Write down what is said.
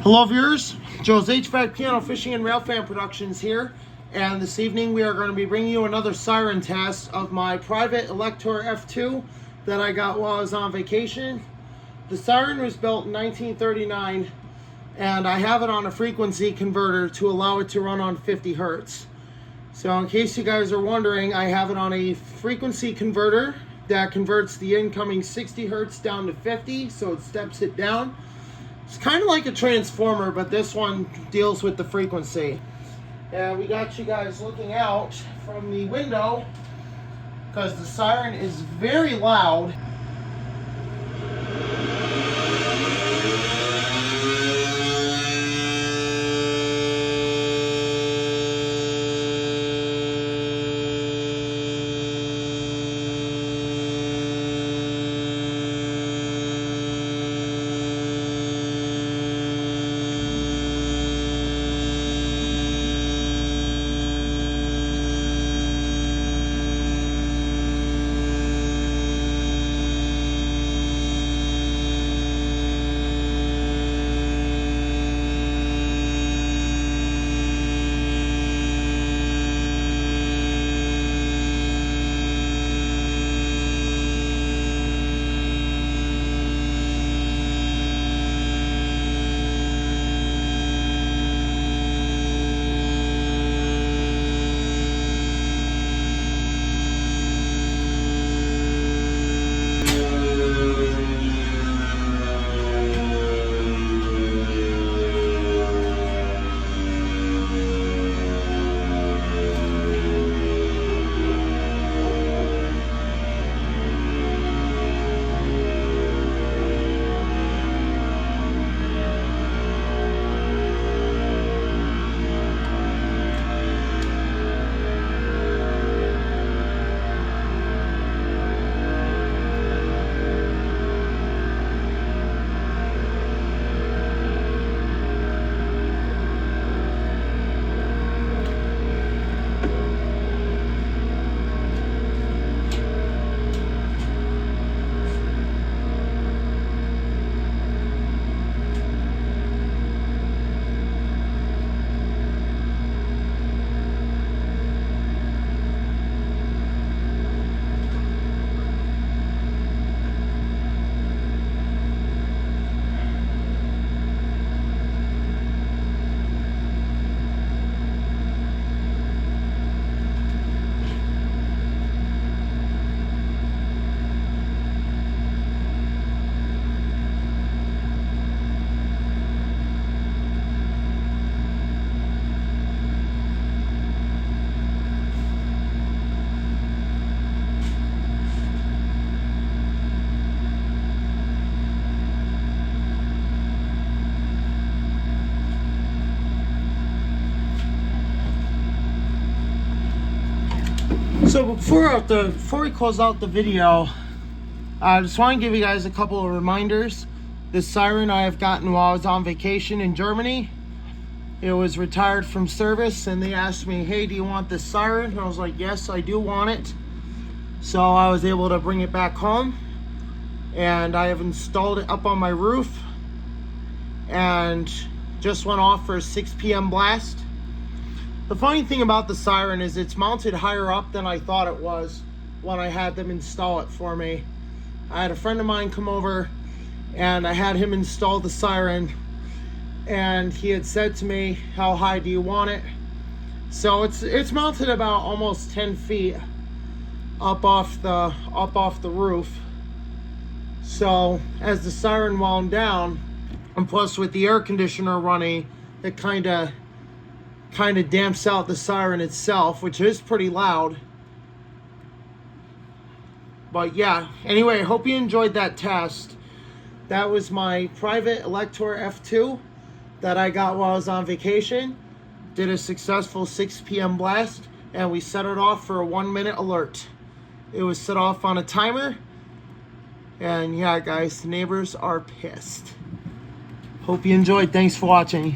Hello viewers, Joe's HVAC Piano Fishing and Rail Fan Productions here, and this evening we are going to be bringing you another siren test of my private Elektror F2 that I got while I was on vacation. The siren was built in 1939 and I have it on a frequency converter to allow it to run on 50 Hertz. So in case you guys are wondering, I have it on a frequency converter that converts the incoming 60 Hertz down to 50, so it steps it down. It's kind of like a transformer, but this one deals with the frequency. And we got you guys looking out from the window because the siren is very loud. So before we close out the video, I just want to give you guys a couple of reminders. This siren I have gotten while I was on vacation in Germany. It was retired from service and they asked me, hey, do you want this siren? And I was like, yes, I do want it. So I was able to bring it back home and I have installed it up on my roof and just went off for a 6 p.m. blast. The funny thing about the siren is it's mounted higher up than I thought it was when I had them install it for me. I had a friend of mine come over and I had him install the siren and he had said to me, how high do you want it? So it's mounted about almost 10 feet up off the roof. So as the siren wound down, and plus with the air conditioner running, it kind of damps out the siren itself, which is pretty loud. But yeah, anyway, I hope you enjoyed that test. That was my private Elektror F2 that I got while I was on vacation. Did a successful 6 p.m. blast and we set it off for a 1-minute alert. It was set off on a timer. And yeah guys, the neighbors are pissed. Hope you enjoyed. Thanks for watching.